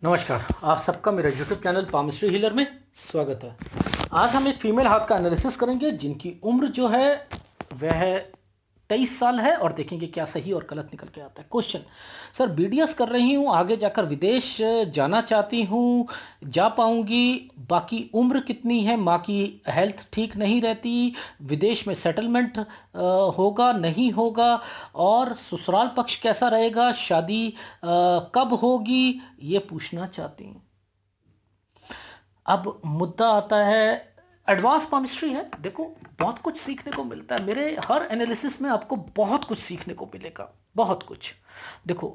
नमस्कार, आप सबका मेरे यूट्यूब चैनल पामिस्ट्री हीलर में स्वागत है। आज हम एक फीमेल हाथ का एनालिसिस करेंगे जिनकी उम्र जो है वह 23 साल है और देखेंगे क्या सही और गलत निकल के आता है। क्वेश्चन: सर बीडीएस कर रही हूँ, आगे जाकर विदेश जाना चाहती हूँ, जा पाऊँगी? बाकी उम्र कितनी है? माँ की हेल्थ ठीक नहीं रहती, विदेश में सेटलमेंट होगा नहीं होगा, और ससुराल पक्ष कैसा रहेगा, शादी कब होगी, ये पूछना चाहती हूँ। अब मुद्दा आता है, एडवांस पामिस्ट्री है। देखो, बहुत कुछ सीखने को मिलता है मेरे हर एनालिसिस में, आपको बहुत कुछ सीखने को मिलेगा, बहुत कुछ। देखो,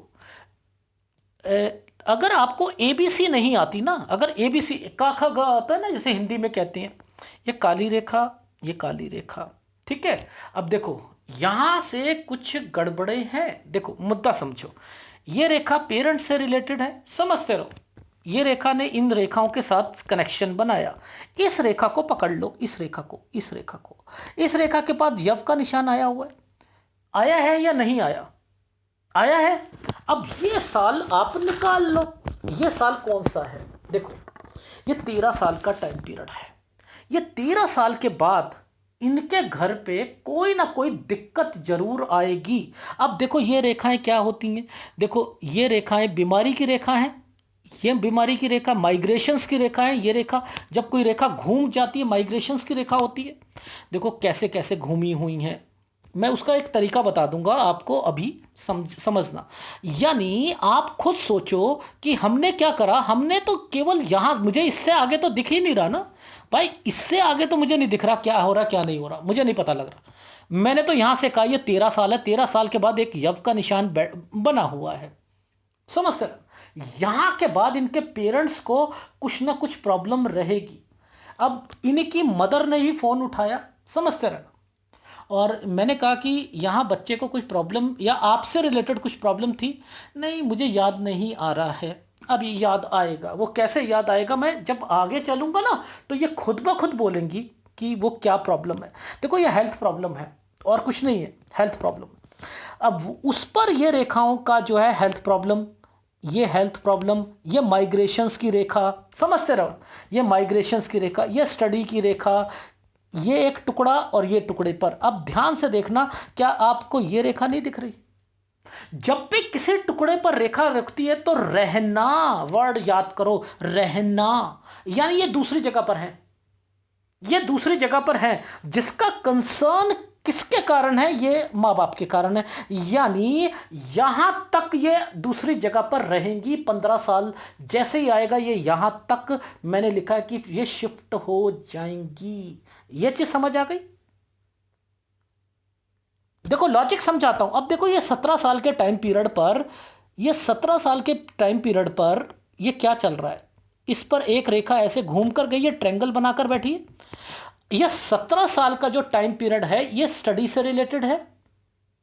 अगर आपको एबीसी नहीं आती ना, अगर एबीसी का खा गा आता है ना, जैसे हिंदी में कहते हैं, ये काली रेखा, ये काली रेखा, ठीक है। अब देखो, यहां से कुछ गड़बड़े हैं। देखो, मुद्दा समझो। ये रेखा पेरेंट से रिलेटेड है, समझते रहो। ये रेखा ने इन रेखाओं के साथ कनेक्शन बनाया। इस रेखा को पकड़ लो, इस रेखा को, इस रेखा को। इस रेखा के पास यव का निशान आया हुआ है, आया है या नहीं आया? आया है। अब ये साल आप निकाल लो, ये साल कौन सा है? देखो, ये 13 साल का टाइम पीरियड है। ये 13 साल के बाद इनके घर पे कोई ना कोई दिक्कत जरूर आएगी। अब देखो, ये रेखाएं क्या होती हैं? देखो, ये रेखाएं बीमारी की रेखा हैं, ये बीमारी की रेखा माइग्रेशंस की रेखा है। ये रेखा, जब कोई रेखा घूम जाती है, माइग्रेशंस की रेखा होती है। देखो कैसे कैसे घूमी हुई हैं, मैं उसका एक तरीका बता दूंगा आपको, अभी समझना। यानी आप खुद सोचो कि हमने क्या करा। हमने तो केवल यहां, मुझे इससे आगे तो दिख ही नहीं रहा ना भाई, इससे आगे तो मुझे नहीं दिख रहा क्या हो रहा क्या नहीं हो रहा, मुझे नहीं पता लग रहा। मैंने तो यहां से कहा ये 13 साल है, 13 साल के बाद एक यव का निशान बना हुआ है, समझते रहो। यहां के बाद इनके पेरेंट्स को कुछ ना कुछ प्रॉब्लम रहेगी। अब इनकी मदर ने ही फोन उठाया, समझते रहो, और मैंने कहा कि यहाँ बच्चे को कुछ प्रॉब्लम या आपसे रिलेटेड कुछ प्रॉब्लम थी। नहीं, मुझे याद नहीं आ रहा है, अभी याद आएगा। वो कैसे याद आएगा? मैं जब आगे चलूंगा ना, तो ये खुद ब खुद बोलेंगी कि वो क्या प्रॉब्लम है। देखो, ये हेल्थ प्रॉब्लम है और कुछ नहीं है, हेल्थ प्रॉब्लम। अब उस पर ये रेखाओं का जो है हेल्थ प्रॉब्लम, ये हेल्थ प्रॉब्लम, ये माइग्रेशंस की रेखा, समझते रहो, ये माइग्रेशंस की रेखा, ये स्टडी की रेखा, ये एक टुकड़ा और ये टुकड़े पर। अब ध्यान से देखना, क्या आपको ये रेखा नहीं दिख रही? जब भी किसी टुकड़े पर रेखा रखती है तो रहना वर्ड याद करो, रहना, यानी ये दूसरी जगह पर है, ये दूसरी जगह पर है। जिसका कंसर्न किसके कारण है? ये माँ बाप के कारण है। यानी यहां तक ये दूसरी जगह पर रहेंगी 15 साल। जैसे ही आएगा ये यहां तक, मैंने लिखा है कि ये शिफ्ट हो जाएंगी। ये चीज समझ आ गई? देखो, लॉजिक समझाता हूं। अब देखो, ये 17 साल के टाइम पीरियड पर, ये 17 साल के टाइम पीरियड पर ये क्या चल रहा है? इस पर एक रेखा ऐसे घूम कर गई है, ट्रेंगल बनाकर बैठी है। ये 17 साल का जो टाइम पीरियड है, ये स्टडी से रिलेटेड है,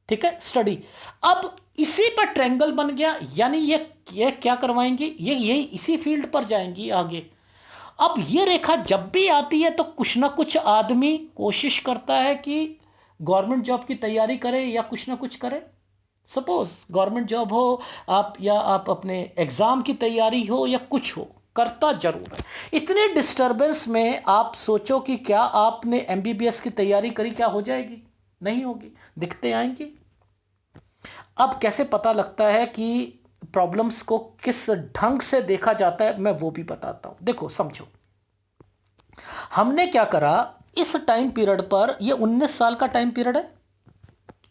ठीक है, स्टडी। अब इसी पर ट्रेंगल बन गया, यानी ये क्या करवाएंगे? ये इसी फील्ड पर जाएंगी आगे। अब ये रेखा जब भी आती है तो कुछ ना कुछ आदमी कोशिश करता है कि गवर्नमेंट जॉब की तैयारी करे या कुछ ना कुछ करे। सपोज गवर्नमेंट जॉब हो आप, या आप अपने एग्जाम की तैयारी हो, या कुछ हो, करता जरूर है। इतने डिस्टरबेंस में आप सोचो कि क्या आपने एमबीबीएस की तैयारी करी, क्या हो जाएगी? नहीं होगी, दिखते आएंगे। अब कैसे पता लगता है कि प्रॉब्लम्स को किस ढंग से देखा जाता है, मैं वो भी बताता हूं। देखो समझो, हमने क्या करा इस टाइम पीरियड पर, ये 19 साल का टाइम पीरियड है,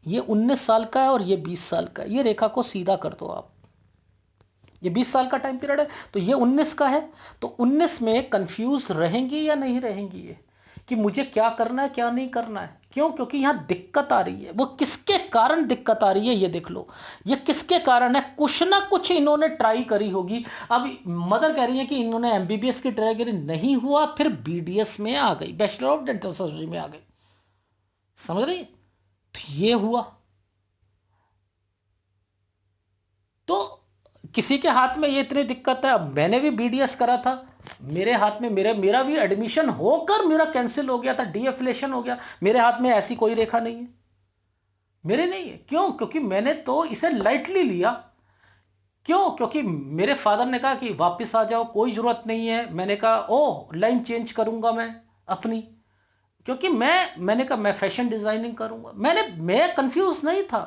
ये 19 साल का है और ये 20 साल का है। ये रेखा को सीधा कर दो आप, ये 20 साल का टाइम पीरियड है तो ये 19 का है। तो 19 में कंफ्यूज रहेंगी या नहीं रहेंगी ये, कि मुझे क्या करना है क्या नहीं करना है? क्यों? क्योंकि यहां दिक्कत आ रही है। वो किसके कारण दिक्कत आ रही है ये देख लो, ये किसके कारण है? कुछ ना कुछ इन्होंने ट्राई करी होगी। अब मदर कह रही है कि इन्होंने एमबीबीएस की ट्राई करी, नहीं हुआ, फिर बीडीएस में आ गई, बैचलर ऑफ डेंटल सर्जरी में आ गई, समझ रही? तो ये हुआ। तो किसी के हाथ में ये इतनी दिक्कत है। अब मैंने भी बीडीएस करा था, मेरे हाथ में, मेरा भी एडमिशन होकर मेरा कैंसिल हो गया था, डीएफिलेशन हो गया। मेरे हाथ में ऐसी कोई रेखा नहीं है, मेरे नहीं है। क्यों? क्योंकि मैंने तो इसे लाइटली लिया क्यों? क्योंकि मेरे फादर ने कहा कि वापस आ जाओ, कोई ज़रूरत नहीं है। मैंने कहा ओह, लाइन चेंज करूँगा मैं अपनी, क्योंकि मैंने कहा मैं फैशन डिज़ाइनिंग करूँगा। मैं कंफ्यूज नहीं था।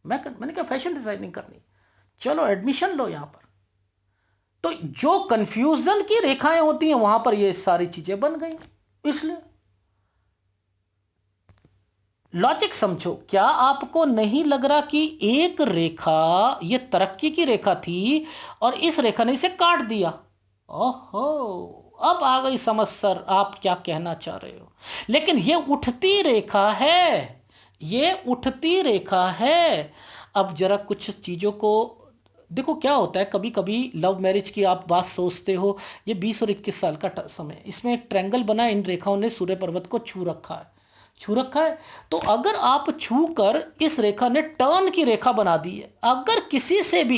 मैंने कहा फैशन डिज़ाइनिंग करनी, चलो एडमिशन लो यहाँ पर। तो जो कंफ्यूजन की रेखाएं होती हैं वहां पर ये सारी चीजें बन गई। इसलिए लॉजिक समझो। क्या आपको नहीं लग रहा कि एक रेखा ये तरक्की की रेखा थी और इस रेखा ने इसे काट दिया? ओहो, अब आ गई समझ सर, आप क्या कहना चाह रहे हो। लेकिन ये उठती रेखा है, ये उठती रेखा है। अब जरा कुछ चीजों को देखो। क्या होता है, कभी कभी लव मैरिज की आप बात सोचते हो, ये 20 और 21 साल का समय, इसमें एक ट्रायंगल बना है, इन रेखाओं ने सूर्य पर्वत को छू रखा है, छू रखा है। तो अगर आप छू कर इस रेखा ने टर्न की रेखा बना दी है, अगर किसी से भी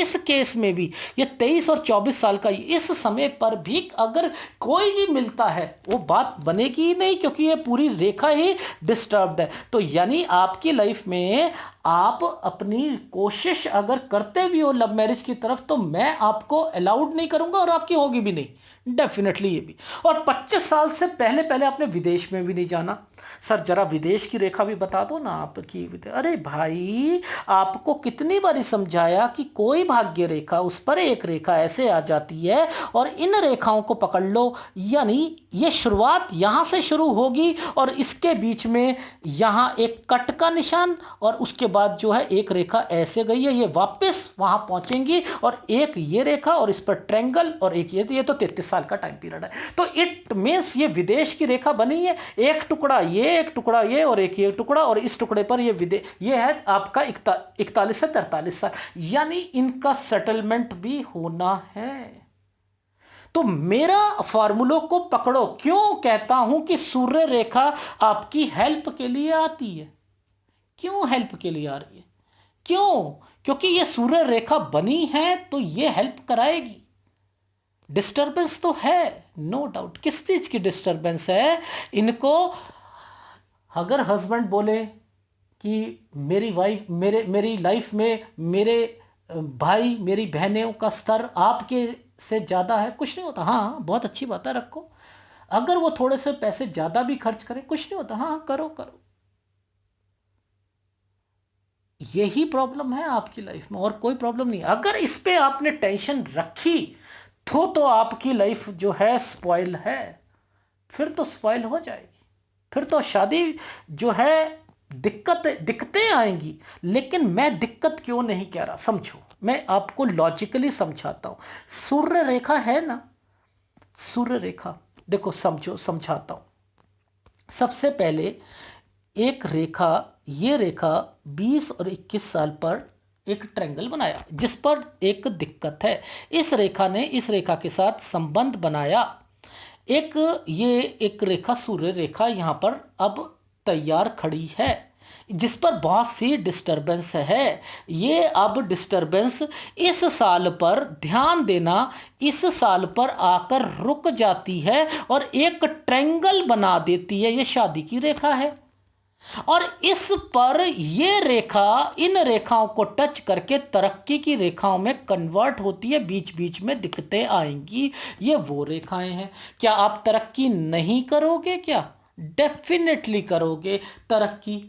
इस केस में भी ये 23 और 24 साल का इस समय पर भी अगर कोई भी मिलता है, वो बात बनेगी ही नहीं, क्योंकि ये पूरी रेखा ही डिस्टर्ब्ड है। तो यानी आपकी लाइफ में आप अपनी कोशिश अगर करते भी हो लव मैरिज की तरफ, तो मैं आपको अलाउड नहीं करूंगा और आपकी होगी भी नहीं, डेफिनेटली ये भी। और 25 साल से पहले पहले आपने विदेश में भी नहीं जाना। सर जरा विदेश की रेखा भी बता दो ना आपकी। अरे भाई, आपको कितनी बारी समझाया कि कोई भाग्य रेखा, उस पर एक रेखा ऐसे आ जाती है और इन रेखाओं को पकड़ लो। यानी ये शुरुआत यहां से शुरू होगी और इसके बीच में यहां एक कट का निशान, और उसके बाद जो है एक रेखा ऐसे गई है, ये वापस वहां पहुंचेंगी, और एक ये रेखा और इस पर ट्रायंगल, और एक ये तो 33 साल का टाइम पीरियड है। तो इट मींस ये विदेश की रेखा बनी है, एक टुकड़ा ये, एक टुकड़ा ये, और एक ये टुकड़ा, और इस टुकड़े पर ये है आपका 41 से 43 साल, यानी इनका सेटलमेंट भी होना है। तो मेरा फार्मूलों को पकड़ो। क्यों कहता हूं कि सूर्य रेखा आपकी हेल्प के लिए आती है? क्यों हेल्प के लिए आ रही है? क्यों? क्योंकि ये सूर्य रेखा बनी है तो ये हेल्प कराएगी। डिस्टरबेंस तो है, नो डाउट। किस चीज की डिस्टरबेंस है इनको? अगर हस्बैंड बोले कि मेरी वाइफ मेरी लाइफ में मेरे भाई मेरी बहनों का स्तर आपके से ज़्यादा है, कुछ नहीं होता। हाँ, बहुत अच्छी बात है, रखो। अगर वो थोड़े से पैसे ज़्यादा भी खर्च करें, कुछ नहीं होता। हाँ, करो करो। यही प्रॉब्लम है आपकी लाइफ में, और कोई प्रॉब्लम नहीं। अगर इस पे आपने टेंशन रखी तो आपकी लाइफ जो है स्पॉइल है, फिर तो स्पॉइल हो जाएगी। फिर तो शादी जो है दिक्कतें आएंगी। लेकिन मैं दिक्कत क्यों नहीं कह रहा, समझो, मैं आपको लॉजिकली समझाता हूं। सूर्य रेखा है ना, सूर्य रेखा, देखो समझो, समझाता हूं। सबसे पहले एक रेखा, ये रेखा 20 और 21 साल पर एक ट्रायंगल बनाया, जिस पर एक दिक्कत है। इस रेखा ने इस रेखा के साथ संबंध बनाया। एक ये एक रेखा, सूर्य रेखा, यहां पर अब तैयार खड़ी है, जिस पर बहुत सी डिस्टरबेंस है। ये अब डिस्टरबेंस इस साल पर, ध्यान देना, इस साल पर आकर रुक जाती है और एक ट्रायंगल बना देती है। ये शादी की रेखा है, और इस पर ये रेखा इन रेखाओं को टच करके तरक्की की रेखाओं में कन्वर्ट होती है। बीच बीच में दिक्कतें आएंगी। ये वो रेखाएं हैं। क्या आप तरक्की नहीं करोगे? क्या डेफिनेटली करोगे तरक्की।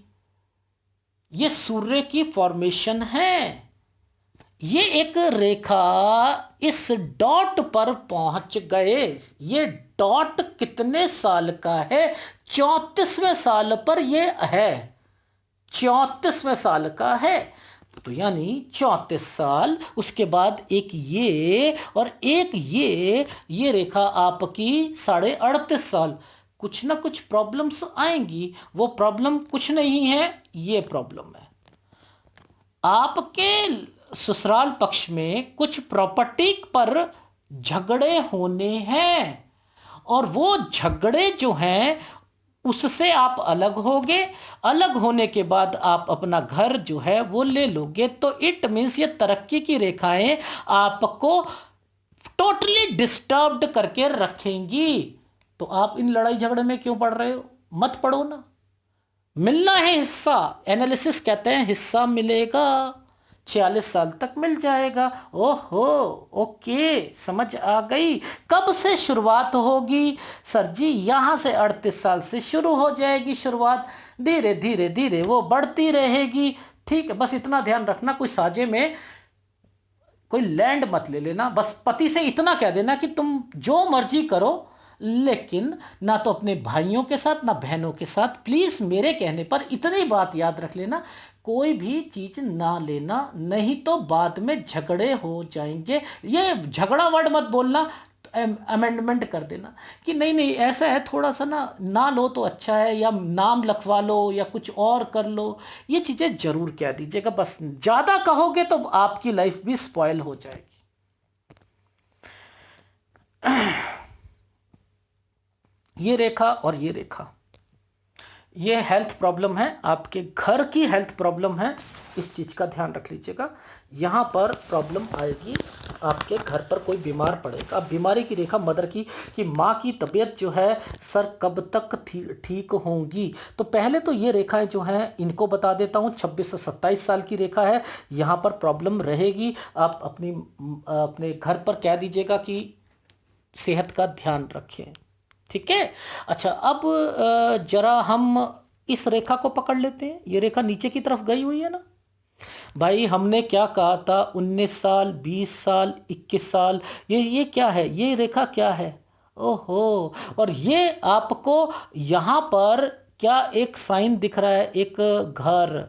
ये सूर्य की फॉर्मेशन है। ये एक रेखा इस डॉट पर पहुंच गए। ये डॉट कितने साल का है? 34वें साल पर ये है, 34वें साल का है। तो यानी 34 साल, उसके बाद एक ये, और एक ये रेखा आपकी 38.5 साल। कुछ ना कुछ प्रॉब्लम्स आएंगी। वो प्रॉब्लम कुछ नहीं है, ये प्रॉब्लम है आपके ससुराल पक्ष में कुछ प्रॉपर्टी पर झगड़े होने हैं, और वो झगड़े जो हैं उससे आप अलग होगे। अलग होने के बाद आप अपना घर जो है वो ले लोगे। तो इट मीन्स ये तरक्की की रेखाएं आपको टोटली डिस्टर्ब्ड करके रखेंगी। तो आप इन लड़ाई झगड़े में क्यों पड़ रहे हो? मत पड़ो ना। मिलना है हिस्सा, एनालिसिस कहते हैं हिस्सा मिलेगा, 46 साल तक मिल जाएगा। ओहो, ओके, समझ आ गई। कब से शुरुआत होगी? सर जी यहाँ से 38 साल से शुरू हो जाएगी शुरुआत, धीरे धीरे धीरे वो बढ़ती रहेगी। ठीक है, बस इतना ध्यान रखना, कोई साजे में कोई लैंड मत ले लेना। बस पति से इतना कह देना कि तुम जो मर्जी करो, लेकिन ना तो अपने भाइयों के साथ ना बहनों के साथ, प्लीज मेरे कहने पर इतनी बात याद रख लेना, कोई भी चीज ना लेना, नहीं तो बाद में झगड़े हो जाएंगे। ये झगड़ा वर्ड मत बोलना, अमेंडमेंट कर देना कि नहीं नहीं ऐसा है, थोड़ा सा ना ना लो तो अच्छा है, या नाम लिखवा लो या कुछ और कर लो। ये चीज़ें जरूर कह दीजिएगा, बस ज़्यादा कहोगे तो आपकी लाइफ भी स्पॉइल हो जाएगी। ये रेखा और ये रेखा, ये हेल्थ प्रॉब्लम है, आपके घर की हेल्थ प्रॉब्लम है, इस चीज़ का ध्यान रख लीजिएगा। यहाँ पर प्रॉब्लम आएगी, आपके घर पर कोई बीमार पड़ेगा। अब बीमारी की रेखा मदर की, कि माँ की तबीयत जो है सर कब तक ठीक होंगी। तो पहले तो ये रेखाएं जो हैं इनको बता देता हूँ। 26 से 27 साल की रेखा है, यहाँ पर प्रॉब्लम रहेगी। आप अपने घर पर कह दीजिएगा कि सेहत का ध्यान रखें, ठीक है। अच्छा, अब जरा हम इस रेखा को पकड़ लेते हैं। ये रेखा नीचे की तरफ गई हुई है ना भाई, हमने क्या कहा था? 19 साल, 20 साल, 21 साल, ये क्या है? ये रेखा क्या है? ओहो, और ये आपको यहाँ पर क्या एक साइन दिख रहा है? एक घर,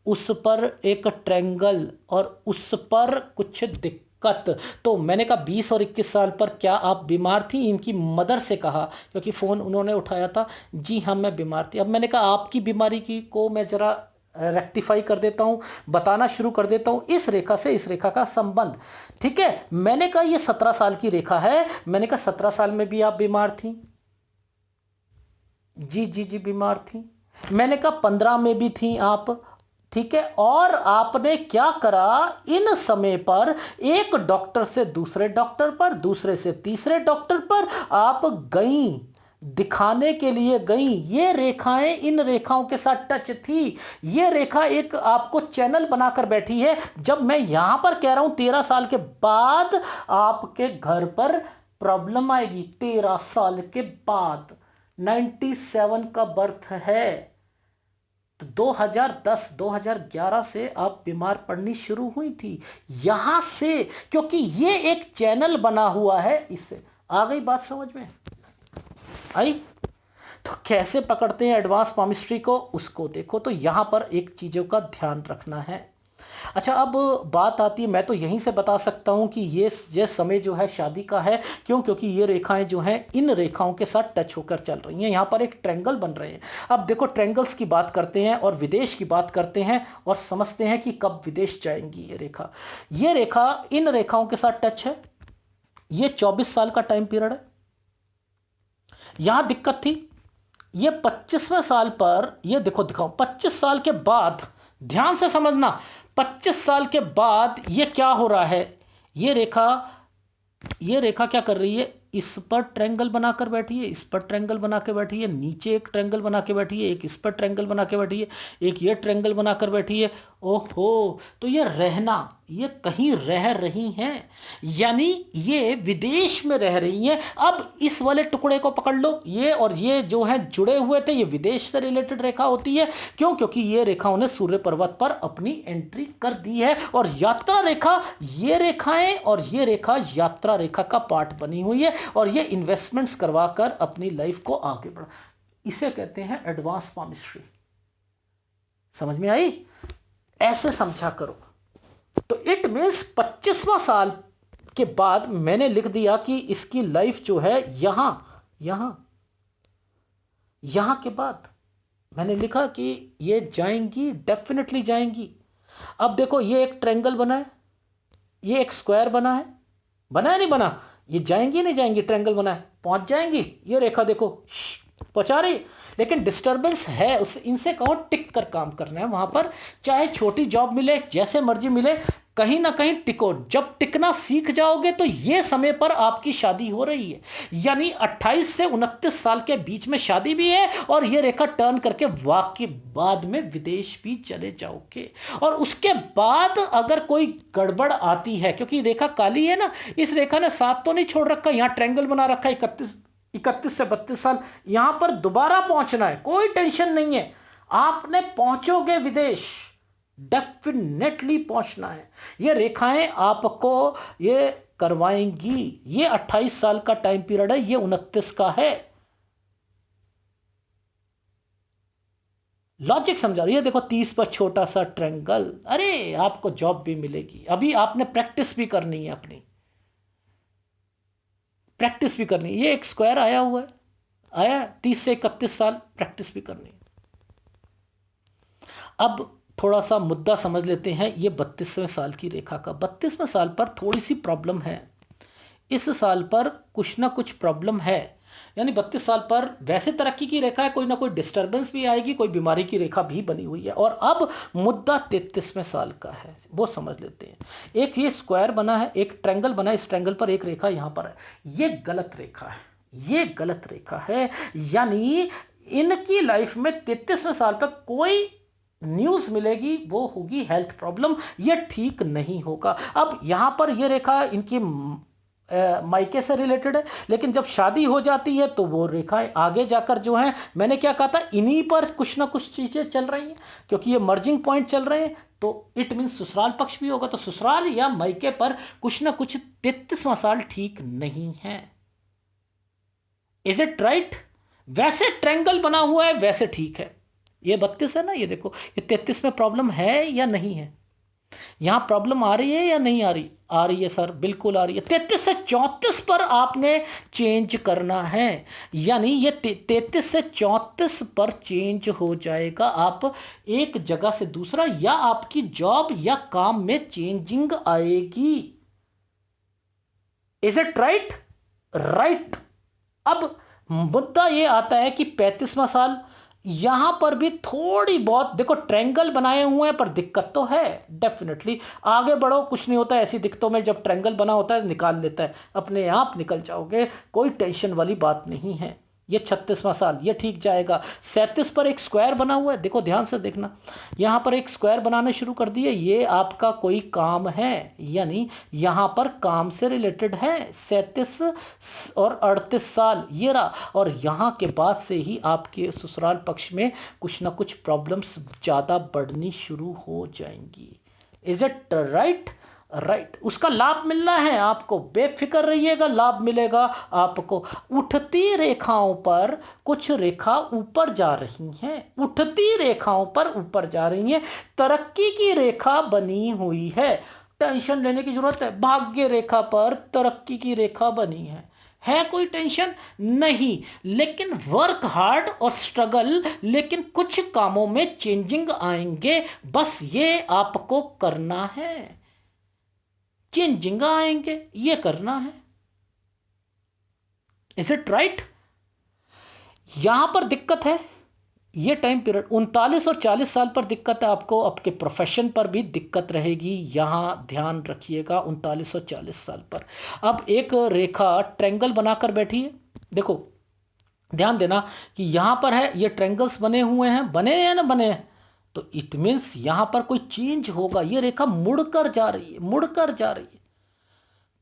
उस पर एक ट्रायंगल और उस पर कुछ दिक्कत। तो मैंने कहा 20 और 21 साल पर क्या आप बीमार थी? इनकी मदर से कहा, क्योंकि फ़ोन उन्होंने उठाया था। जी हाँ, मैं बीमार थी। अब मैंने कहा आपकी बीमारी की को मैं ज़रा रेक्टिफाई कर देता हूँ, बताना शुरू कर देता हूँ इस रेखा से इस रेखा का संबंध। ठीक है, मैंने कहा ये 17 साल की रेखा है। मैंने कहा 17 साल में भी आप बीमार थी? जी जी जी, बीमार थी। मैंने कहा 15 में भी थी आप, ठीक है। और आपने क्या करा? इन समय पर एक डॉक्टर से दूसरे डॉक्टर पर, दूसरे से तीसरे डॉक्टर पर आप गई, दिखाने के लिए गई। ये रेखाएं इन रेखाओं के साथ टच थी। ये रेखा एक आपको चैनल बनाकर बैठी है। जब मैं यहां पर कह रहा हूं 13 साल के बाद आपके घर पर प्रॉब्लम आएगी, 13 साल के बाद। 97 का बर्थ है, तो 2010 2011 से आप बीमार पड़नी शुरू हुई थी यहां से, क्योंकि ये एक चैनल बना हुआ है। इससे आ गई बात समझ में? आई? तो कैसे पकड़ते हैं एडवांस पामिस्ट्री को, उसको देखो। तो यहां पर एक चीजों का ध्यान रखना है। अच्छा, अब बात आती है, मैं तो यहीं से बता सकता हूं कि ये समय जो है शादी का है। क्यों? क्योंकि ये रेखाएं जो हैं इन रेखाओं के साथ टच होकर चल रही हैं। यहां पर एक ट्रायंगल बन रहे हैं। अब देखो, ट्रायंगल्स की बात करते हैं और विदेश की बात करते हैं और समझते हैं कि कब विदेश जाएंगी ये रेखा इन रेखाओं के साथ टच है। ये 24 साल का टाइम पीरियड है। यहां दिक्कत थी। ये 25वें साल पर, ये देखो दिखाओ, 25 साल के बाद, ध्यान से समझना, 25 साल के बाद ये क्या हो रहा है? ये रेखा क्या कर रही है? इस पर ट्रायंगल बनाकर बैठी है, इस पर ट्रायंगल बना के बैठी है, नीचे एक ट्रायंगल बना के बैठी है, एक इस पर ट्रायंगल बना के बैठी है, एक ये ट्रायंगल बनाकर बैठी है। ओहो, तो ये रहना, ये कहीं रह रही हैं, यानी ये विदेश में रह रही हैं। अब इस वाले टुकड़े को पकड़ लो, ये और ये जो है जुड़े हुए थे, ये विदेश से रिलेटेड रेखा होती है। क्यों? क्योंकि ये रेखाओं ने सूर्य पर्वत पर अपनी एंट्री कर दी है। और यात्रा रेखा, ये रेखाएं और ये रेखा यात्रा रेखा का पार्ट बनी हुई है, और ये इन्वेस्टमेंट्स करवाकर अपनी लाइफ को आगे बढ़ा। इसे कहते हैं एडवांस पामिस्ट्री। समझ में आई? ऐसे समझा करो। तो इट मीन्स 25वां साल के बाद मैंने लिख दिया कि इसकी लाइफ जो है यहां यहां यहां के बाद मैंने लिखा कि ये जाएंगी, डेफिनेटली जाएंगी। अब देखो, ये एक ट्रायंगल बना है, ये एक स्क्वायर बना है, बना है नहीं बना? ये जाएंगी नहीं जाएंगी? ट्रायंगल बना है, पहुंच जाएंगी। ये रेखा देखो पहुंचा रही, लेकिन डिस्टर्बेंस है। उस इनसे कहो टिक कर काम करना है वहां पर, चाहे छोटी जॉब मिले, जैसे मर्जी मिले, कहीं ना कहीं टिको। जब टिकना सीख जाओगे तो ये समय पर आपकी शादी हो रही है, यानी 28 से 29 साल के बीच में शादी भी है, और ये रेखा टर्न करके वाकई बाद में विदेश भी चले जाओगे। और उसके बाद अगर कोई गड़बड़ आती है, क्योंकि रेखा काली है ना, इस रेखा ने साथ तो नहीं छोड़ रखा, यहां ट्रायंगल बना रखा है 31 से 32 साल, यहां पर दोबारा पहुंचना है, कोई टेंशन नहीं है, आपने पहुंचोगे विदेश, डेफिनेटली पहुंचना है। ये रेखाएं आपको ये करवाएंगी। ये 28 साल का टाइम पीरियड है, ये 29 का है। लॉजिक समझा रही है? देखो 30 पर छोटा सा ट्रायंगल, अरे आपको जॉब भी मिलेगी। अभी आपने प्रैक्टिस भी करनी है, अपनी प्रैक्टिस भी करनी है। ये एक स्क्वायर आया हुआ है, आया 30 से 31 साल, प्रैक्टिस भी करनी है। अब थोड़ा सा मुद्दा समझ लेते हैं ये 32वें साल की रेखा का। 32वें साल पर थोड़ी सी प्रॉब्लम है, इस साल पर कुछ ना कुछ प्रॉब्लम है। यानी 32 साल पर वैसे तरक्की की रेखा है, कोई ना कोई डिस्टर्बेंस भी आएगी, कोई बीमारी की रेखा भी बनी हुई है। और अब मुद्दा 33वें साल का है, वो समझ लेते हैं। एक ये स्क्वायर बना है, एक ट्रायंगल बना है, इस ट्रायंगल पर एक रेखा यहां पर है, ये गलत रेखा है, ये गलत रेखा है। यानी इनकी लाइफ में 33वें साल पर कोई न्यूज मिलेगी, वो होगी हेल्थ प्रॉब्लम, ये ठीक नहीं होगा। अब यहां पर ये रेखा इनकी मायके से रिलेटेड है, लेकिन जब शादी हो जाती है तो वो रेखाएं आगे जाकर जो है, मैंने क्या कहा था, इन्हीं पर कुछ ना कुछ चीजें चल रही हैं, क्योंकि ये मर्जिंग पॉइंट चल रहे हैं, तो इट मीन ससुराल पक्ष भी होगा, तो ससुराल या मायके पर कुछ ना कुछ 33वां साल ठीक नहीं है। Is it right? वैसे ट्रायंगल बना हुआ है वैसे ठीक है, ये 32 है ना, ये देखो, ये 33 में प्रॉब्लम है या नहीं है? यहां प्रॉब्लम आ रही है या नहीं आ रही? आ रही है सर, बिल्कुल आ रही है। 33 से 34 पर आपने चेंज करना है, यानी ये 33 से 34 पर चेंज हो जाएगा। आप एक जगह से दूसरा, या आपकी जॉब या काम में चेंजिंग आएगी। Is it right? राइट। अब मुद्दा ये आता है कि 35वां साल, यहां पर भी थोड़ी बहुत देखो ट्रायंगल बनाए हुए हैं, पर दिक्कत तो है डेफिनेटली। आगे बढ़ो, कुछ नहीं होता है ऐसी दिक्कतों में, जब ट्रायंगल बना होता है निकाल लेता है, अपने आप निकल जाओगे, कोई टेंशन वाली बात नहीं है। ये 36वां साल, ये ठीक जाएगा। 37 पर एक स्क्वायर बना हुआ है, देखो ध्यान से देखना, यहां पर एक स्क्वायर बनाने शुरू कर दिए, ये आपका कोई काम है, यानी यहां पर काम से रिलेटेड है। 37 और 38 साल ये रहा, और यहां के बाद से ही आपके ससुराल पक्ष में कुछ ना कुछ प्रॉब्लम्स ज़्यादा बढ़नी शुरू हो जाएंगी। Is it right? राइट। उसका लाभ मिलना है आपको, बेफिक्र रहिएगा, लाभ मिलेगा आपको। उठती रेखाओं पर कुछ रेखा ऊपर जा रही हैं, उठती रेखाओं पर ऊपर जा रही हैं, तरक्की की रेखा बनी हुई है, टेंशन लेने की जरूरत है। भाग्य रेखा पर तरक्की की रेखा बनी है कोई टेंशन नहीं, लेकिन वर्क हार्ड और स्ट्रगल, लेकिन कुछ कामों में चेंजिंग आएंगे, बस ये आपको करना है, चेंजिंग आएंगे, ये करना है। Is it right? यहां पर दिक्कत है, ये टाइम पीरियड 39 और 40 साल पर दिक्कत है आपको, आपके प्रोफेशन पर भी दिक्कत रहेगी, यहां ध्यान रखिएगा 39 और 40 साल पर। अब एक रेखा ट्रायंगल बनाकर बैठी है, देखो ध्यान देना कि यहां पर है, ये ट्रायंगल्स बने हुए हैं, बने हैं ना, बने हैं, तो इट मीन्स यहां पर कोई चेंज होगा, ये रेखा मुड़कर जा रही है, मुड़कर जा रही है,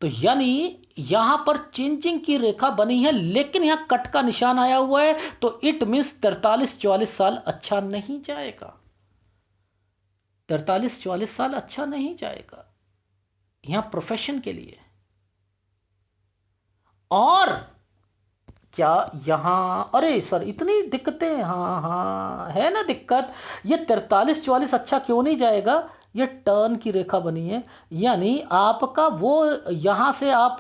तो यानी यहां पर चेंजिंग की रेखा बनी है, लेकिन यहां कट का निशान आया हुआ है, तो इट मीन्स 43-44 साल अच्छा नहीं जाएगा, 43-44 साल अच्छा नहीं जाएगा यहां प्रोफेशन के लिए। और क्या यहां, अरे सर इतनी दिक्कतें, हाँ हाँ है ना दिक्कत, ये 43-44 अच्छा क्यों नहीं जाएगा? ये टर्न की रेखा बनी है, यानी आपका वो यहां से आप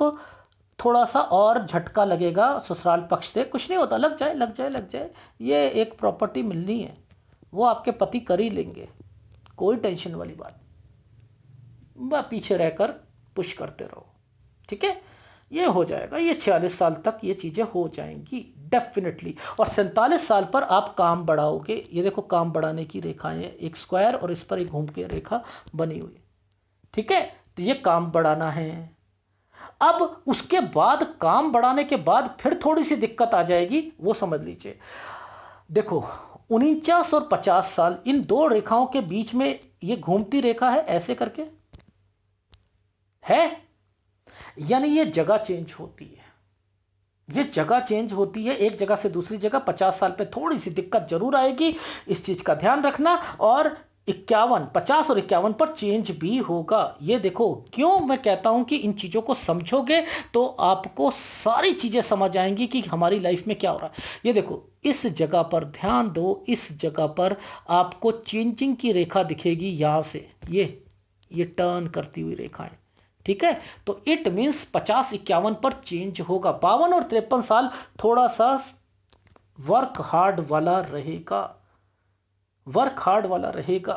थोड़ा सा और झटका लगेगा ससुराल पक्ष से, कुछ नहीं होता, लग जाए लग जाए लग जाए, ये एक प्रॉपर्टी मिलनी है, वो आपके पति कर ही लेंगे, कोई टेंशन वाली बात, बस पीछे रहकर पुश करते रहो, ठीक है, ये हो जाएगा। ये 46 साल तक ये चीज़ें हो जाएंगी डेफिनेटली। और 47 साल पर आप काम बढ़ाओगे, ये देखो काम बढ़ाने की रेखाएं, एक स्क्वायर और इस पर एक घूम के रेखा बनी हुई है। ठीक है, तो ये काम बढ़ाना है। अब उसके बाद काम बढ़ाने के बाद फिर थोड़ी सी दिक्कत आ जाएगी, वो समझ लीजिए। देखो 49 और 50 साल, इन दो रेखाओं के बीच में ये घूमती रेखा है ऐसे करके है, यानी ये जगह चेंज होती है, ये जगह चेंज होती है एक जगह से दूसरी जगह। 50 साल पे थोड़ी सी दिक्कत जरूर आएगी, इस चीज का ध्यान रखना। और 51, 50 और 51 पर चेंज भी होगा। ये देखो, क्यों मैं कहता हूं कि इन चीजों को समझोगे तो आपको सारी चीजें समझ आएंगी कि हमारी लाइफ में क्या हो रहा है। ये देखो, इस जगह पर ध्यान दो, इस जगह पर आपको चेंजिंग की रेखा दिखेगी यहां से, ये टर्न करती हुई रेखाएं, ठीक है। तो इट मीन्स 50-51 पर चेंज होगा। 52 और 53 साल थोड़ा सा वर्क हार्ड वाला रहेगा, वर्क हार्ड वाला रहेगा,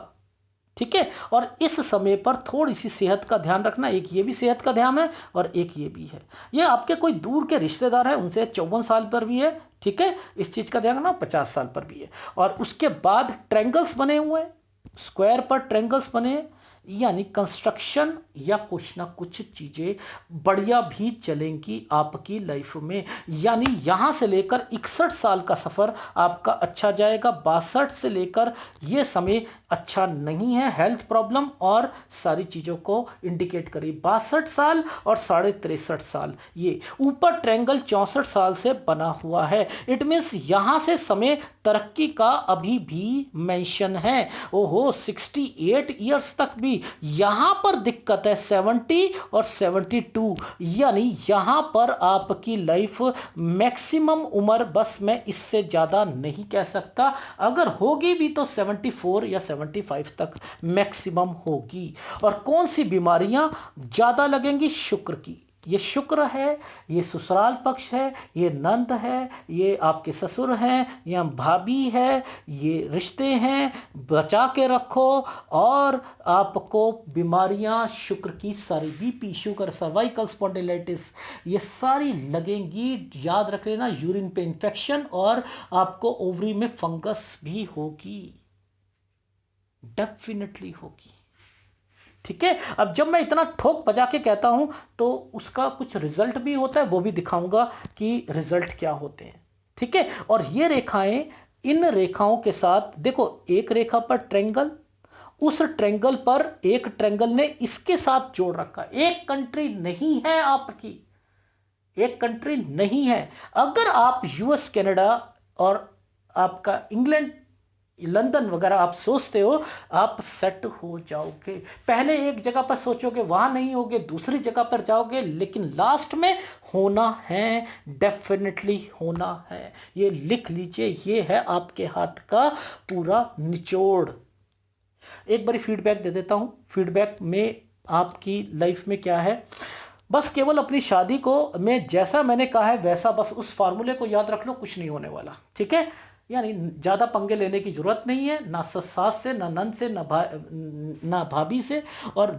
ठीक है। और इस समय पर थोड़ी सी सेहत का ध्यान रखना, एक ये भी सेहत का ध्यान है और एक ये भी है। ये आपके कोई दूर के रिश्तेदार हैं, उनसे 54 साल पर भी है, ठीक है, इस चीज का ध्यान रखना। 50 साल पर भी है। और उसके बाद ट्रायंगल्स बने हुए हैं, स्क्वायर पर ट्रायंगल्स बने हैं, यानी कंस्ट्रक्शन या कुछ ना कुछ चीजें बढ़िया भी चलेंगी आपकी लाइफ में। यानी यहां से लेकर 61 साल का सफर आपका अच्छा जाएगा। 62 से लेकर ये समय अच्छा नहीं है, हेल्थ प्रॉब्लम और सारी चीजों को इंडिकेट करी। 62 साल और 63.5 साल, ये ऊपर ट्रायंगल 64 साल से बना हुआ है। इट मीन्स यहां से समय तरक्की का अभी भी मेंशन है। ओहो, 68 ईयर्स तक भी, यहां पर दिक्कत है 70 और 72, यानी यहां पर आपकी लाइफ मैक्सिमम उम्र, बस मैं इससे ज्यादा नहीं कह सकता, अगर होगी भी तो 74 या 75 तक मैक्सिमम होगी। और कौन सी बीमारियां ज्यादा लगेंगी? शुक्र की, ये शुक्र है, ये ससुराल पक्ष है, ये नंद है, ये आपके ससुर हैं या भाभी है, ये रिश्ते हैं, बचा के रखो। और आपको बीमारियां शुक्र की सारी, बीपी, शुगर, सर्वाइकल स्पॉन्डिलाइटिस, ये सारी लगेंगी। याद रख लेना, यूरिन पे इंफेक्शन, और आपको ओवरी में फंगस भी होगी, डेफिनेटली होगी, ठीक है। अब जब मैं इतना ठोक बजा के कहता हूं तो उसका कुछ रिजल्ट भी होता है, वो भी दिखाऊंगा कि रिजल्ट क्या होते हैं, ठीक है। और ये रेखाएं, इन रेखाओं के साथ देखो, एक रेखा पर ट्रायंगल, उस ट्रायंगल पर एक ट्रायंगल ने इसके साथ जोड़ रखा। एक कंट्री नहीं है आपकी, एक कंट्री नहीं है। अगर आप यूएस, कनाडा और आपका इंग्लैंड, लंदन वगैरह आप सोचते हो, आप सेट हो जाओगे। पहले एक जगह पर सोचोगे, वहां नहीं होगे, दूसरी जगह पर जाओगे, लेकिन लास्ट में होना है, डेफिनेटली होना है। ये लिख लीजिए, ये है आपके हाथ का पूरा निचोड़। एक बारी फीडबैक दे देता हूं। फीडबैक में आपकी लाइफ में क्या है? बस केवल अपनी शादी को मैं जैसा मैंने कहा है वैसा, बस उस फार्मूले को याद रख लो, कुछ नहीं होने वाला, ठीक है। यानी ज़्यादा पंगे लेने की जरूरत नहीं है, ना सास से, ना नंद से, ना भाभी से। और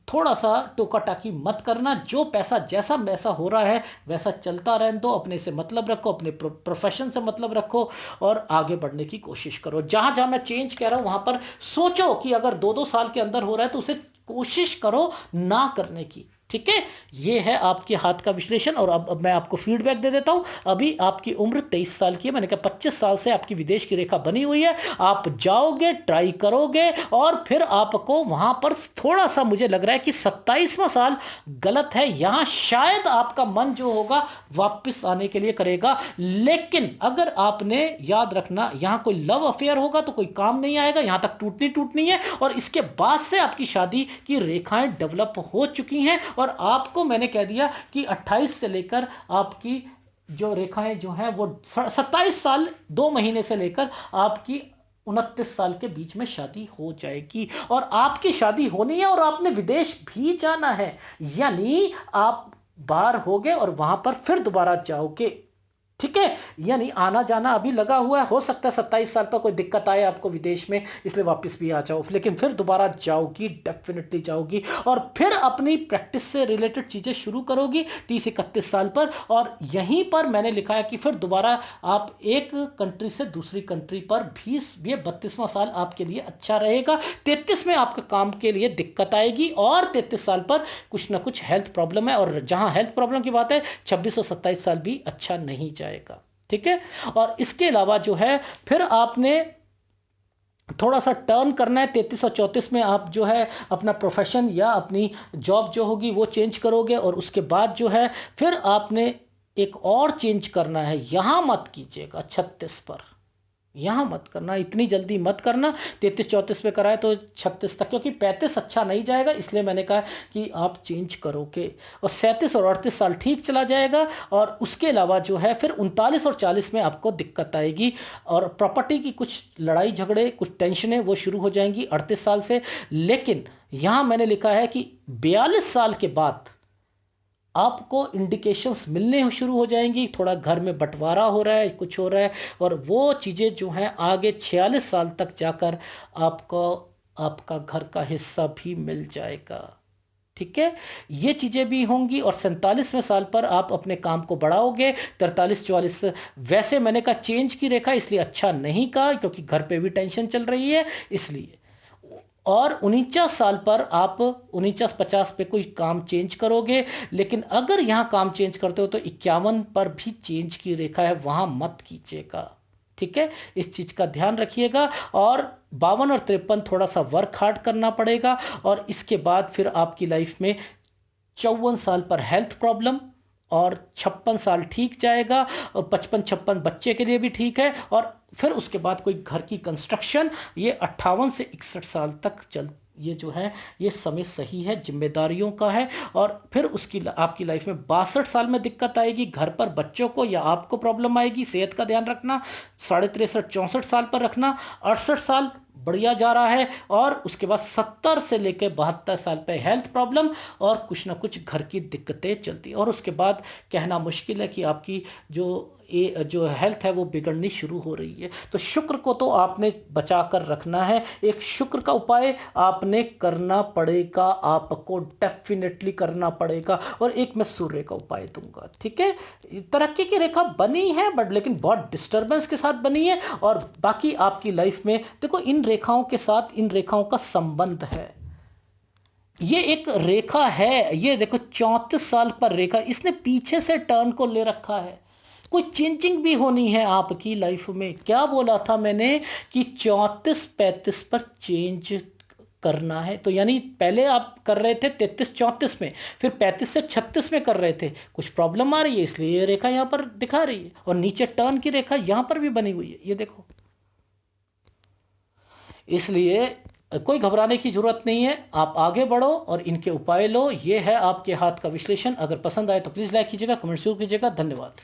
थोड़ा सा टोका टाकी मत करना, जो पैसा जैसा वैसा हो रहा है वैसा चलता रहने दो। अपने से मतलब रखो, अपने प्रोफेशन से मतलब रखो और आगे बढ़ने की कोशिश करो। जहां जहां मैं चेंज कह रहा हूं वहां पर सोचो कि अगर 2-2 साल के अंदर हो रहा है तो उसे कोशिश करो ना करने की, ठीक है। ये है आपके हाथ का विश्लेषण। और अब मैं आपको फीडबैक दे देता हूं। अभी आपकी उम्र 23 साल की है, मैंने कहा 25 साल से आपकी विदेश की रेखा बनी हुई है। आप जाओगे, ट्राई करोगे और फिर आपको वहां पर थोड़ा सा मुझे लग रहा है कि 27वां साल गलत है। यहां शायद आपका मन जो होगा वापस आने के लिए करेगा, लेकिन अगर आपने, याद रखना, यहां कोई लव अफेयर होगा तो कोई काम नहीं आएगा, यहां तक टूटनी है। और इसके बाद से आपकी शादी की रेखाएं डेवलप हो चुकी हैं। और आपको मैंने कह दिया कि 28 से लेकर आपकी जो रेखाएं जो हैं वो 27 साल 2 महीने से लेकर आपकी 29 साल के बीच में शादी हो जाएगी। और आपकी शादी होनी है और आपने विदेश भी जाना है, यानी आप बाहर होगे और वहां पर फिर दोबारा जाओगे, ठीक है, यानी आना जाना अभी लगा हुआ है, हो सकता है 27 साल पर कोई दिक्कत आए आपको विदेश में, इसलिए वापस भी आ जाओ, लेकिन फिर दोबारा जाओगी, डेफिनेटली जाओगी, और फिर अपनी प्रैक्टिस से रिलेटेड चीज़ें शुरू करोगी 30-31 साल पर। और यहीं पर मैंने लिखा है कि फिर दोबारा आप एक कंट्री से दूसरी कंट्री पर भी, ये 32वां साल आपके लिए अच्छा रहेगा। 33 में आपके काम के लिए दिक्कत आएगी, और 33 साल पर कुछ ना कुछ हेल्थ प्रॉब्लम है, और जहां हेल्थ प्रॉब्लम की बात है 26 और 27 साल भी अच्छा नहीं जाएगा। ठीक है, और इसके अलावा जो है फिर आपने थोड़ा सा टर्न करना है। 33 और 34 में आप जो है अपना प्रोफेशन या अपनी जॉब जो होगी वो चेंज करोगे, और उसके बाद जो है फिर आपने एक और चेंज करना है। यहाँ मत कीजिएगा 36 पर, यहाँ मत करना, इतनी जल्दी मत करना। 33-34 पे कराए तो 36 तक, क्योंकि 35 अच्छा नहीं जाएगा, इसलिए मैंने कहा कि आप चेंज करोगे। और 37 और 38 साल ठीक चला जाएगा, और उसके अलावा जो है फिर 39 और 40 में आपको दिक्कत आएगी, और प्रॉपर्टी की कुछ लड़ाई झगड़े, कुछ टेंशनें वो शुरू हो जाएंगी 38 साल से। लेकिन यहाँ मैंने लिखा है कि 42 साल के बाद आपको इंडिकेशंस मिलने शुरू हो जाएंगी, थोड़ा घर में बंटवारा हो रहा है, कुछ हो रहा है, और वो चीज़ें जो हैं आगे 46 साल तक जाकर आपको आपका घर का हिस्सा भी मिल जाएगा। ठीक है, ये चीज़ें भी होंगी, और 47वें साल पर आप अपने काम को बढ़ाओगे। 43-44 वैसे मैंने कहा चेंज की रेखा, इसलिए अच्छा नहीं कहा, क्योंकि घर पे भी टेंशन चल रही है इसलिए। और 49 साल पर आप 49-50 पे कोई काम चेंज करोगे, लेकिन अगर यहाँ काम चेंज करते हो तो 51 पर भी चेंज की रेखा है, वहाँ मत कीजिएगा। ठीक है, इस चीज़ का ध्यान रखिएगा। और 52 और 53 थोड़ा सा वर्क हार्ड करना पड़ेगा, और इसके बाद फिर आपकी लाइफ में 54 साल पर हेल्थ प्रॉब्लम, और 56 साल ठीक जाएगा, और 55-56 बच्चे के लिए भी ठीक है, और फिर उसके बाद कोई घर की कंस्ट्रक्शन, ये 58 से 61 साल तक चल, ये जो है ये समय सही है, जिम्मेदारियों का है। और फिर उसकी आपकी लाइफ में 62 साल में दिक्कत आएगी, घर पर बच्चों को या आपको प्रॉब्लम आएगी, सेहत का ध्यान रखना। 63-64 साल पर रखना। 68 साल बढ़िया जा रहा है, और उसके बाद 70 से लेकर 72 साल पे हेल्थ प्रॉब्लम, और कुछ ना कुछ घर की दिक्कतें चलती, और उसके बाद कहना मुश्किल है कि आपकी जो हेल्थ है वो बिगड़नी शुरू हो रही है। तो शुक्र को तो आपने बचा कर रखना है, एक शुक्र का उपाय आपने करना पड़ेगा, आपको डेफिनेटली करना पड़ेगा, और एक मैं सूर्य का उपाय दूंगा। ठीक है, तरक्की की रेखा बनी है बट लेकिन बहुत डिस्टर्बेंस के साथ बनी है, और बाकी आपकी लाइफ में देखो इन रेखाओं के साथ इन रेखाओं का संबंध है। ये एक रेखा है, ये देखो 34 साल पर रेखा, इसने पीछे से टर्न को ले रखा है। कोई चेंजिंग भी होनी है आपकी लाइफ में। क्या बोला था मैंने कि 34-35 पर चेंज करना है, तो यानी पहले आप कर रहे थे 33-34 में, फिर 35 से 36 में कर रहे थे, कुछ प्रॉब्लम आ रही है, इसलिए ये रेखा यहाँ पर दिखा रही है, और नीचे टर्न की रेखा यहाँ पर भी बनी हुई है, ये देखो। इसलिए कोई घबराने की जरूरत नहीं है, आप आगे बढ़ो और इनके उपाय लो। ये है आपके हाथ का विश्लेषण। अगर पसंद आए तो प्लीज़ लाइक कीजिएगा, कमेंट जरूर कीजिएगा। धन्यवाद।